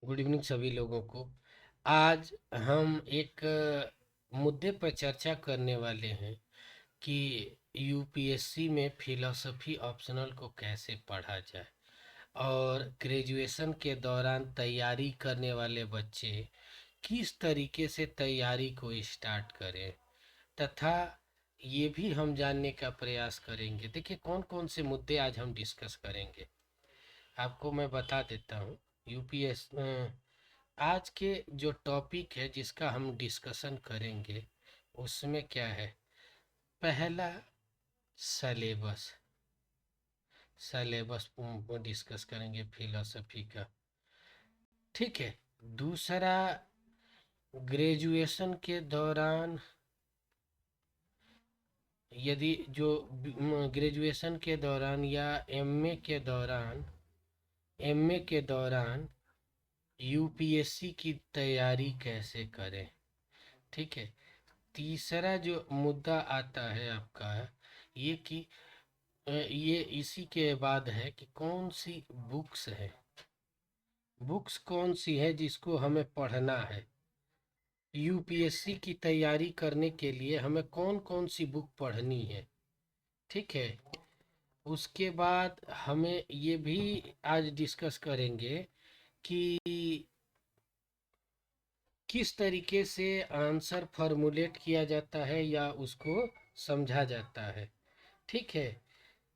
Good evening सभी लोगों को। आज हम एक मुद्दे पर चर्चा करने वाले हैं कि यूपीएससी में फिलॉसफी ऑप्शनल को कैसे पढ़ा जाए और ग्रेजुएशन के दौरान तैयारी करने वाले बच्चे किस तरीके से तैयारी को स्टार्ट करें, तथा ये भी हम जानने का प्रयास करेंगे। देखिए कौन कौन से मुद्दे आज हम डिस्कस करेंगे, आपको मैं बता देता हूँ। यूपीएस आज के जो टॉपिक है जिसका हम डिस्कशन करेंगे उसमें क्या है। पहला, सलेबस। सलेबस डिस्कस करेंगे फिलोसफी का, ठीक है। दूसरा, ग्रेजुएशन के दौरान यदि जो ग्रेजुएशन के दौरान या एमए के दौरान यूपीएससी की तैयारी कैसे करें, ठीक है। तीसरा जो मुद्दा आता है आपका ये कि ये इसी के बाद है कि कौन सी बुक्स है, बुक्स कौन सी है जिसको हमें पढ़ना है। यूपीएससी की तैयारी करने के लिए हमें कौन कौन सी बुक पढ़नी है, ठीक है। उसके बाद हमें ये भी आज डिस्कस करेंगे कि किस तरीके से आंसर फॉर्मुलेट किया जाता है या उसको समझा जाता है, ठीक है।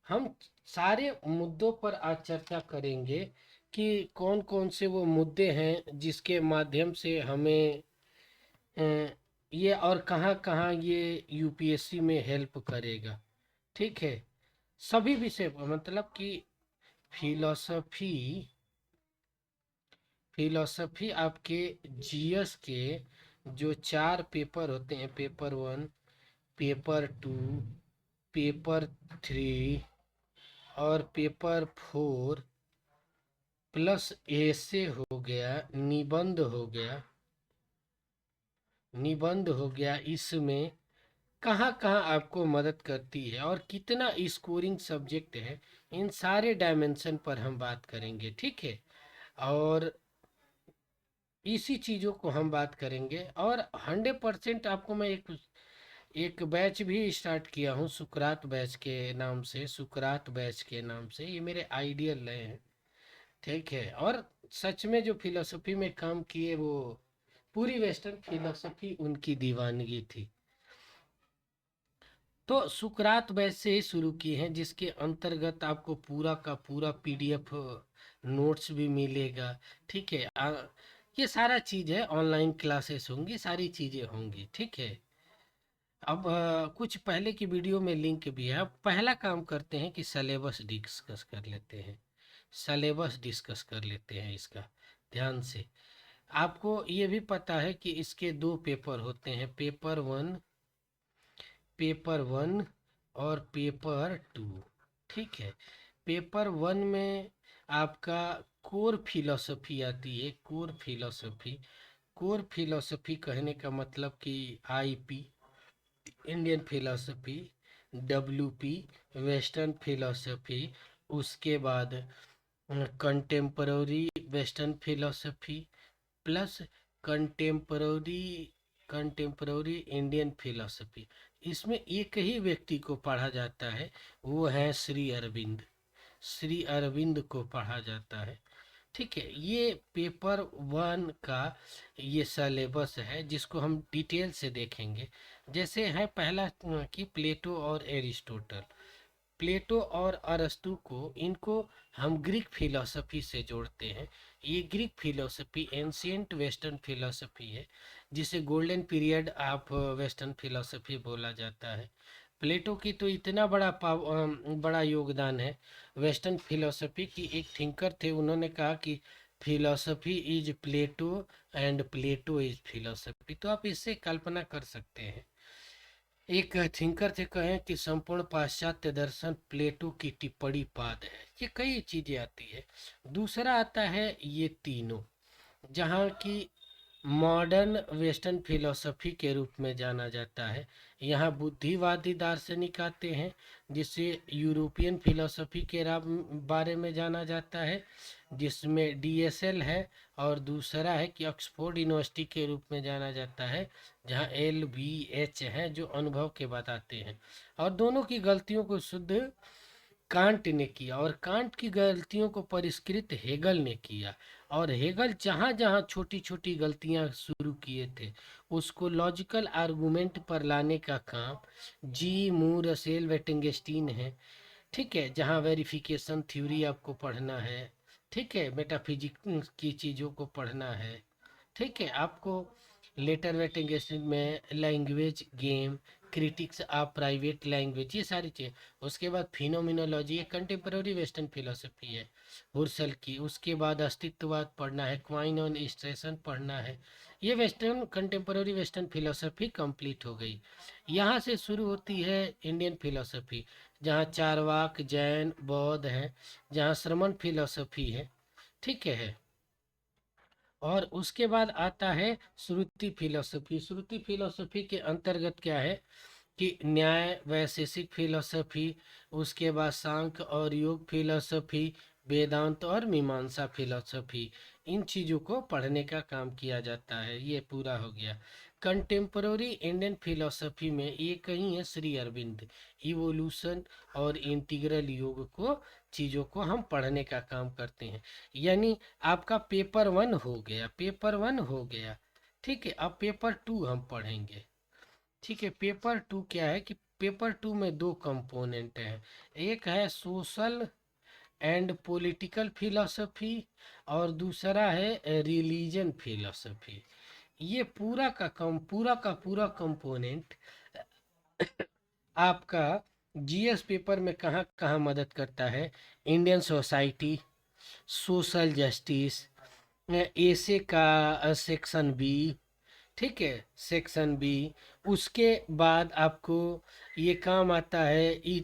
हम सारे मुद्दों पर आज चर्चा करेंगे कि कौन कौन से वो मुद्दे हैं जिसके माध्यम से हमें ये और कहाँ कहाँ ये यूपीएससी में हेल्प करेगा, ठीक है। सभी विषय पर, मतलब कि फिलॉसफी फिलॉसफी आपके जीएस के जो 4 पेपर होते हैं, पेपर 1, पेपर 2, पेपर 3 और पेपर 4 प्लस ऐसे हो गया, निबंध हो गया, इसमें कहाँ कहाँ आपको मदद करती है और कितना स्कोरिंग सब्जेक्ट है, इन सारे डायमेंशन पर हम बात करेंगे, ठीक है। और इसी चीज़ों को हम बात करेंगे और 100% आपको मैं एक एक बैच भी स्टार्ट किया हूँ, सुकरात बैच के नाम से। ये मेरे आइडियल रहे हैं, ठीक है। और सच में जो फिलोसफी में काम किए वो पूरी वेस्टर्न फिलोसफी उनकी दीवानगी थी। तो सुकरात बैच से ही शुरू किए हैं, जिसके अंतर्गत आपको पूरा का पूरा पीडीएफ नोट्स भी मिलेगा, ठीक है। ये सारा चीज़ है, ऑनलाइन क्लासेस होंगी, सारी चीज़ें होंगी, ठीक है। अब कुछ पहले की वीडियो में लिंक भी है। अब पहला काम करते हैं कि सलेबस डिस्कस कर लेते हैं इसका ध्यान से। आपको ये भी पता है कि इसके 2 पेपर होते हैं, पेपर 1 और पेपर 2, ठीक है। पेपर 1 में आपका कोर फिलॉसफी आती है। कोर फिलॉसफी कहने का मतलब कि IP, Indian philosophy, WP, western philosophy, उसके बाद contemporary western philosophy plus contemporary contemporary Indian philosophy. इसमें एक ही व्यक्ति को पढ़ा जाता है, वो है श्री अरविंद को पढ़ा जाता है, ठीक है। ये पेपर 1 का ये सलेबस है जिसको हम डिटेल से देखेंगे। जैसे है पहला कि प्लेटो और अरस्तु को, इनको हम ग्रीक फिलॉसफी से जोड़ते हैं। ये Greek philosophy ancient western philosophy है, जिसे golden period of western philosophy बोला जाता है। प्लेटो की तो इतना बड़ा योगदान है वेस्टर्न फिलॉसफी की। एक थिंकर थे, उन्होंने कहा कि philosophy is Plato and Plato is philosophy. तो आप इससे कल्पना कर सकते हैं, एक थिंकर थे, कहें कि संपूर्ण पाश्चात्य दर्शन प्लेटो की टिप्पणी पाद है। ये कई चीजें आती है। दूसरा आता है ये तीनों, जहाँ की मॉडर्न वेस्टर्न फिलोसफी के रूप में जाना जाता है। यहाँ बुद्धिवादी दार्शनिक आते हैं, जिसे यूरोपियन फिलोसफी के बारे में जाना जाता है, जिसमें डीएसएल है, और दूसरा है कि ऑक्सफोर्ड यूनिवर्सिटी के रूप में जाना जाता है, जहाँ LVH है, जो अनुभव के बताते हैं। और दोनों की गलतियों को शुद्ध कांट ने किया, और कांट की गलतियों को परिष्कृत हेगल ने किया। और हेगल जहाँ जहाँ छोटी छोटी गलतियां शुरू किए थे, उसको लॉजिकल आर्गुमेंट पर लाने का काम जी, मूर, रसेल, वेटिंगस्टीन है। ठीक है, जहाँ वेरिफिकेशन थ्योरी आपको पढ़ना है, ठीक है, मेटाफिजिक्स की चीज़ों को पढ़ना है, ठीक है, आपको लेटर वेटिंग में language game, critics of private language, ये सारी चीज़। उसके बाद फिनोमिनोलॉजी, ये कंटेम्प्रेरी वेस्टर्न फिलोसफी है हुर्सल की। उसके बाद अस्तित्ववाद पढ़ना है, क्वाइन ऑन स्टेशन पढ़ना है। ये western contemporary western philosophy complete हो गई। यहाँ से शुरू होती है इंडियन फिलोसफी, जहाँ चारवाक, जैन, बौद्ध हैं, जहाँ श्रमण फिलोसफी है, ठीक है। और उसके बाद आता है श्रुति फिलोसफी। श्रुति फिलोसफी के अंतर्गत क्या है कि न्याय वैशेषिक फिलोसफी, उसके बाद सांख्य और योग फिलोसफी, वेदांत और मीमांसा फिलोसफी, इन चीज़ों को पढ़ने का काम किया जाता है। ये पूरा हो गया। कंटेम्पररी इंडियन फिलोसफी में एक ही है श्री अरविंद, इवोल्यूशन और इंटीग्रल योग को, चीज़ों को हम पढ़ने का काम करते हैं। यानी आपका पेपर 1 हो गया, पेपर 1 हो गया, ठीक है। अब पेपर 2 हम पढ़ेंगे, ठीक है। पेपर 2 क्या है कि पेपर 2 में दो कंपोनेंट हैं, एक है सोशल एंड पॉलिटिकल फिलोसफी, और दूसरा है रिलीजन फिलोसफी। ये पूरा कंपोनेंट आपका जीएस पेपर में कहाँ कहाँ मदद करता है। इंडियन सोसाइटी, सोशल जस्टिस, एसे का सेक्शन बी, ठीक है, सेक्शन बी। उसके बाद आपको ये काम आता है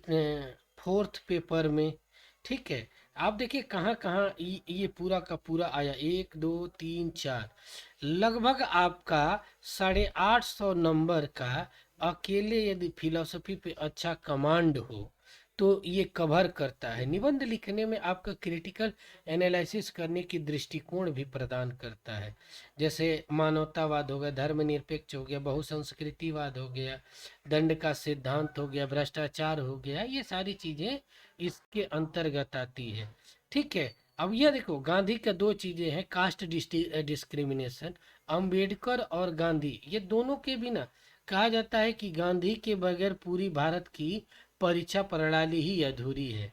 फोर्थ पेपर में, ठीक है। आप देखिए कहाँ कहाँ ये पूरा का पूरा आया, 1 2 3 4, लगभग आपका 850 नंबर का अकेले यदि फिलोसफी पे अच्छा कमांड हो तो ये कवर करता है। निबंध लिखने में आपका क्रिटिकल एनालिसिस करने की दृष्टिकोण भी प्रदान करता है। जैसे मानवतावाद हो गया, धर्मनिरपेक्ष हो गया, बहुसंस्कृतिवाद हो गया, दंड का सिद्धांत हो गया, भ्रष्टाचार हो गया, ये सारी चीज़ें इसके अंतर्गत आती है, ठीक है। अब ये देखो, गांधी का दो चीज़ें हैं, कास्ट डिस्क्रिमिनेशन। अंबेडकर और गांधी, ये दोनों के बिना कहा जाता है कि गांधी के बगैर पूरी भारत की परीक्षा प्रणाली ही अधूरी है।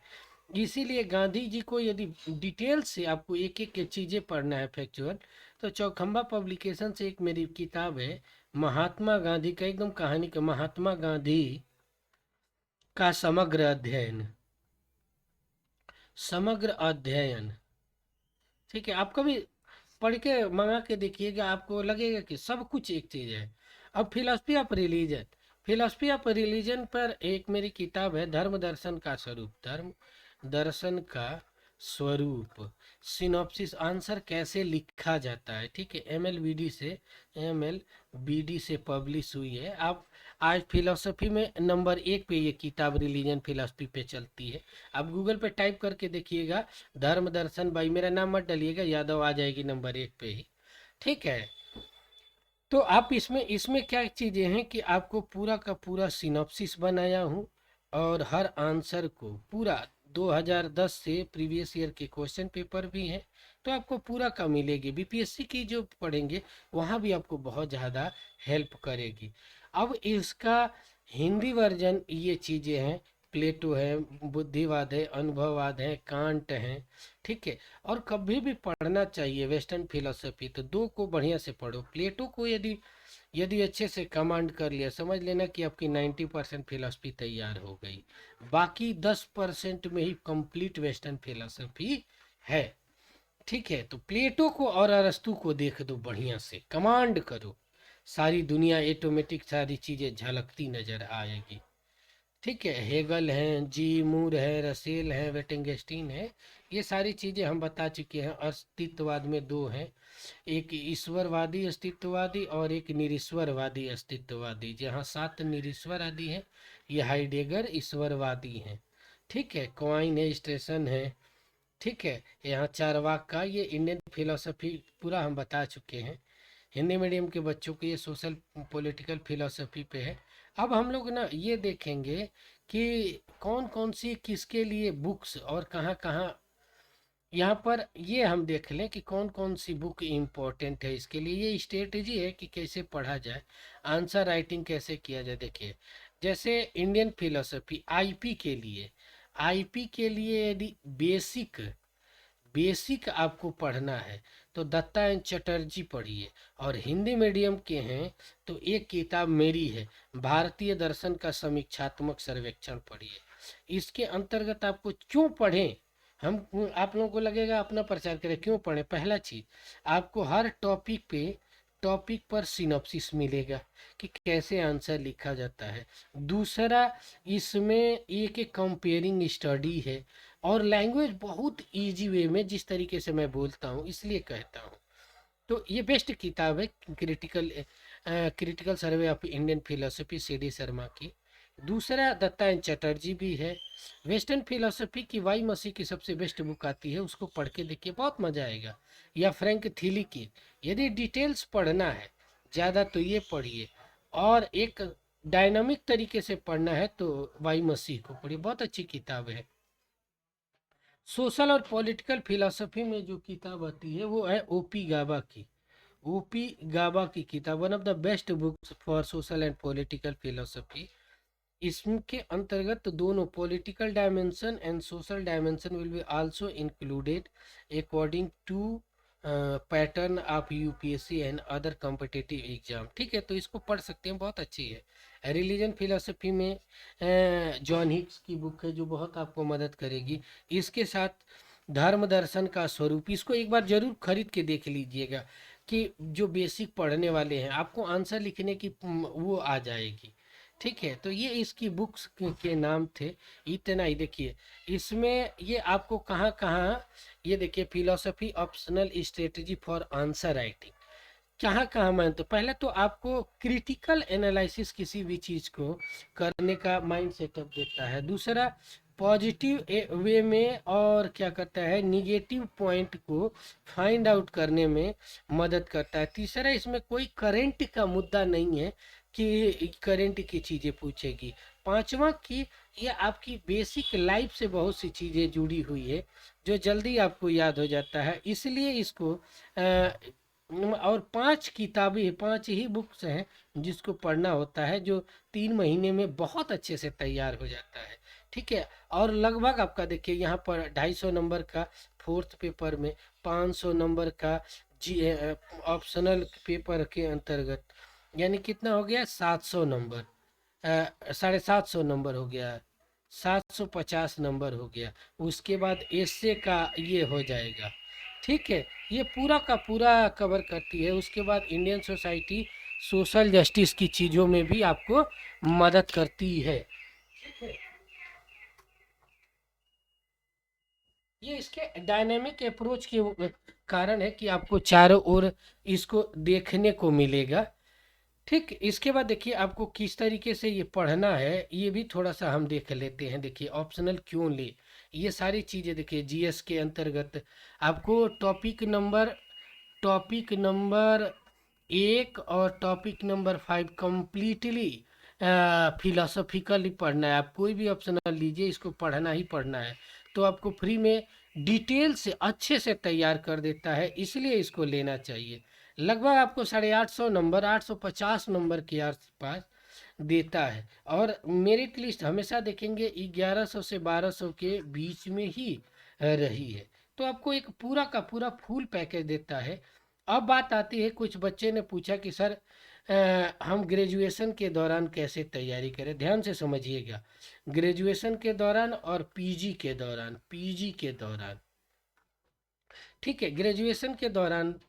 इसीलिए गांधी जी को यदि डिटेल से आपको एक एक चीज़ें पढ़ना है फैक्चुअल, तो चौखंबा पब्लिकेशन से एक मेरी किताब है, महात्मा गांधी का, एकदम कहानी का, महात्मा गांधी का समग्र अध्ययन, समग्र अध्ययन, ठीक है। आप कभी पढ़ के मंगा के देखिएगा, आपको लगेगा कि सब कुछ एक चीज़ है। अब philosophy of religion, philosophy of religion पर एक मेरी किताब है, धर्म दर्शन का स्वरूप, धर्म दर्शन का स्वरूप, सिनॉप्सिस, आंसर कैसे लिखा जाता है, ठीक है। एम एल बी डी से पब्लिश हुई है। आप आज फिलोसफी में नंबर 1 पे ये किताब रिलीजन फिलोसफी पे चलती है। आप गूगल पे टाइप करके देखिएगा, धर्म दर्शन भाई, मेरा नाम मत डालिएगा, यादव आ जाएगी नंबर 1 पे ही, ठीक है। तो आप इसमें इसमें क्या चीज़ें हैं कि आपको पूरा का पूरा सिनॉप्सिस बनाया हूँ, और हर आंसर को पूरा 2010 से प्रीवियस ईयर के क्वेश्चन पेपर भी हैं, तो आपको पूरा का मिलेगी। बीपीएससी की जो पढ़ेंगे वहाँ भी आपको बहुत ज़्यादा हेल्प करेगी। अब इसका हिंदी वर्जन ये चीज़ें हैं, प्लेटो है, बुद्धिवाद है, अनुभववाद है, कांट है, ठीक है। और कभी भी पढ़ना चाहिए वेस्टर्न फिलोसफी तो दो को बढ़िया से पढ़ो। प्लेटो को यदि यदि अच्छे से कमांड कर लिया, समझ लेना कि आपकी 90% फिलोसफी तैयार हो गई। बाकी 10% में ही कंप्लीट वेस्टर्न फिलोसफी है, ठीक है। तो प्लेटो को और अरस्तु को देख दो, बढ़िया से कमांड करो, सारी दुनिया ऑटोमेटिक सारी चीज़ें झलकती नजर आएगी, ठीक है, हेगल हैं, जी मूर है, रसेल है, वेटिंगस्टीन है। ये सारी चीज़ें हम बता चुके हैं। अस्तित्ववाद में दो हैं, एक ईश्वरवादी अस्तित्ववादी और एक निरीश्वरवादी अस्तित्ववादी। जहाँ 7 निरीश्वरवादी हैं, ये हाइडेगर ईश्वरवादी हैं। ठीक है, क्वाइन है, स्टेशन है। ठीक है, यहाँ चारवाक का, ये इंडियन फिलोसफी पूरा हम बता चुके हैं। हिंदी मीडियम के बच्चों को ये सोशल पॉलिटिकल फिलोसफी पे है। अब हम लोग ना ये देखेंगे कि कौन कौन सी किसके लिए बुक्स और कहाँ कहाँ, यहाँ पर ये हम देख लें कि कौन कौन सी बुक इम्पोर्टेंट है इसके लिए। ये स्ट्रेटजी है कि कैसे पढ़ा जाए, आंसर राइटिंग कैसे किया जाए। देखिए, जैसे इंडियन फिलोसफी आईपी के लिए, आईपी के लिए यदि बेसिक बेसिक आपको पढ़ना है तो दत्ता एन चटर्जी पढ़िए। और हिंदी मीडियम के हैं तो एक किताब मेरी है, भारतीय दर्शन का समीक्षात्मक सर्वेक्षण पढ़िए। इसके अंतर्गत आपको क्यों पढ़ें, हम आप लोगों को लगेगा अपना प्रचार करें, क्यों पढ़ें। पहला चीज, आपको हर टॉपिक पर सिनॉप्सिस मिलेगा कि कैसे आंसर लिखा जाता है। दूसरा, इसमें एक कंपेयरिंग स्टडी है और लैंग्वेज बहुत इजी वे में, जिस तरीके से मैं बोलता हूँ इसलिए कहता हूँ। तो ये बेस्ट किताब है, critical survey of Indian philosophy, C D Sharma की। दूसरा, दत्ता एन चटर्जी भी है। वेस्टर्न फिलोसफी की वाई मसी की सबसे बेस्ट बुक आती है, उसको पढ़ के देखिए, बहुत मजा आएगा। या फ्रैंक थीली की, यदि डिटेल्स पढ़ना है ज़्यादा तो ये पढ़िए। और एक डायनामिक तरीके से पढ़ना है तो वाई मसी को पढ़िए, बहुत अच्छी किताब है। सोशल और पॉलिटिकल फिलोसफी में जो किताब आती है वो है ओपी गाबा की। ओपी गाबा की किताब one of the best books for social and political philosophy. इसके अंतर्गत दोनों political dimension and social dimension will be also included according to pattern of UPSC and other competitive exam. ठीक है, तो इसको पढ़ सकते हैं, बहुत अच्छी है। रिलीजन फिलोसफी में जॉन हिक्स की बुक है जो बहुत आपको मदद करेगी। इसके साथ धर्म दर्शन का स्वरूप, इसको एक बार जरूर खरीद के देख लीजिएगा कि जो बेसिक पढ़ने वाले हैं आपको आंसर लिखने की वो आ जाएगी। ठीक है, तो ये इसकी बुक्स के नाम थे। इतना ही देखिए, इसमें ये आपको कहाँ कहाँ, ये देखिए, philosophy optional strategy for answer writing, कहाँ कहाँ मैं, तो पहले तो आपको क्रिटिकल एनालिसिस किसी भी चीज़ को करने का माइंड सेटअप देता है। दूसरा, पॉजिटिव वे में और क्या करता है, निगेटिव पॉइंट को फाइंड आउट करने में मदद करता है। तीसरा, इसमें कोई करंट का मुद्दा नहीं है कि करंट की चीज़ें पूछेगी। पांचवा, कि ये आपकी बेसिक लाइफ से बहुत सी चीज़ें जुड़ी हुई है जो जल्दी आपको याद हो जाता है, इसलिए इसको और 5 किताबें, 5 ही बुक्स हैं जिसको पढ़ना होता है, जो 3 महीने में बहुत अच्छे से तैयार हो जाता है। ठीक है, और लगभग आपका देखिए यहाँ पर 250 नंबर का फोर्थ पेपर में, 500 नंबर का जी ऑप्शनल पेपर के अंतर्गत, यानी कितना हो गया, 700 नंबर, 750 नंबर हो गया, 750 नंबर हो गया। उसके बाद एसे का ये हो जाएगा। ठीक है, ये पूरा का पूरा कवर करती है। उसके बाद इंडियन सोसाइटी सोशल जस्टिस की चीज़ों में भी आपको मदद करती है। ठीक है, ये इसके डायनेमिक अप्रोच के कारण है कि आपको चारों ओर इसको देखने को मिलेगा। ठीक, इसके बाद देखिए आपको किस तरीके से ये पढ़ना है, ये भी थोड़ा सा हम देख लेते हैं। देखिए, ऑप्शनल क्यों ले, ये सारी चीज़ें देखिए जीएस के अंतर्गत आपको टॉपिक नंबर 1 और टॉपिक नंबर 5 कंप्लीटली फिलोसफिकली पढ़ना है। आप कोई भी ऑप्शनल लीजिए, इसको पढ़ना ही पढ़ना है। तो आपको फ्री में डिटेल से अच्छे से तैयार कर देता है, इसलिए इसको लेना चाहिए। लगभग आपको 850 नंबर, 850 नंबर के आसपास देता है। और मेरिट लिस्ट हमेशा देखेंगे 1100 से 1200 के बीच में ही रही है। तो आपको एक पूरा का पूरा फुल पैकेज देता है। अब बात आती है, कुछ बच्चे ने पूछा कि सर हम ग्रेजुएशन के दौरान कैसे तैयारी करें। ध्यान से समझिएगा, ग्रेजुएशन के दौरान और पीजी के दौरान। ठीक है, ग्रेजुएशन के दौरान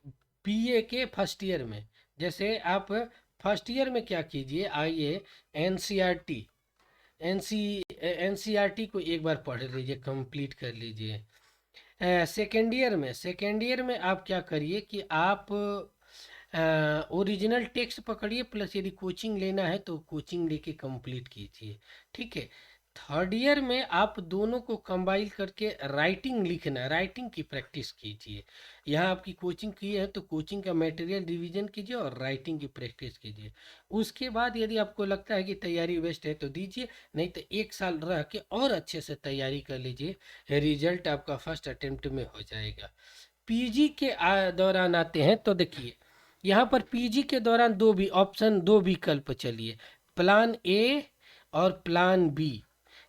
बीए के फर्स्ट ईयर में, जैसे आप फर्स्ट ईयर में क्या कीजिए, आइए एनसीईआरटी एनसीईआरटी को एक बार पढ़ लीजिए, कंप्लीट कर लीजिए। सेकेंड ईयर में आप क्या करिए कि आप ओरिजिनल टेक्स्ट पकड़िए, प्लस यदि कोचिंग लेना है तो कोचिंग लेके कंप्लीट कीजिए, ठीक है। थर्ड ईयर में आप दोनों को कंबाइन करके राइटिंग लिखना, राइटिंग की प्रैक्टिस कीजिए। यहाँ आपकी कोचिंग की है तो कोचिंग का मटेरियल रिवीजन कीजिए और राइटिंग की प्रैक्टिस कीजिए। उसके बाद यदि आपको लगता है कि तैयारी वेस्ट है तो दीजिए, नहीं तो एक साल रह के और अच्छे से तैयारी कर लीजिए, रिजल्ट आपका फर्स्ट अटेम्प्ट में हो जाएगा। पीजी के दौरान आते हैं तो देखिए, यहाँ पर पीजी के दौरान दो विकल्प चलिए, प्लान ए और प्लान बी।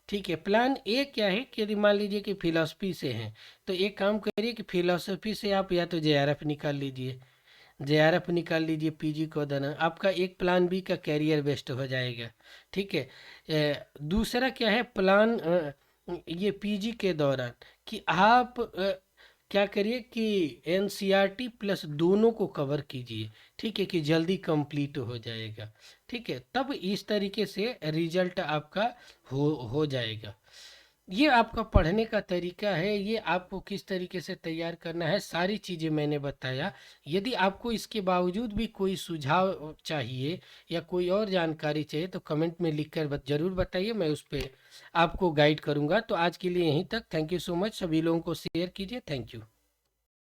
ठीक है, प्लान ए क्या है कि यदि मान लीजिए कि फिलोसफी से हैं तो एक काम करिए कि फिलोसफी से आप या तो जेआरएफ निकाल लीजिए, जेआरएफ निकाल लीजिए पीजी को देना, आपका एक प्लान बी का कैरियर बेस्ट हो जाएगा। ठीक है, दूसरा क्या है प्लान ये पीजी के दौरान कि आप क्या करिए कि एनसीईआरटी प्लस दोनों को कवर कीजिए, ठीक है, कि जल्दी कंप्लीट हो जाएगा। ठीक है, तब इस तरीके से रिजल्ट आपका हो जाएगा। ये आपका पढ़ने का तरीका है, ये आपको किस तरीके से तैयार करना है, सारी चीज़ें मैंने बताया। यदि आपको इसके बावजूद भी कोई सुझाव चाहिए या कोई और जानकारी चाहिए तो कमेंट में लिखकर ज़रूर बताइए, मैं उस पर आपको गाइड करूँगा। तो आज के लिए यहीं तक, थैंक यू सो मच, सभी लोगों को शेयर कीजिए, थैंक यू।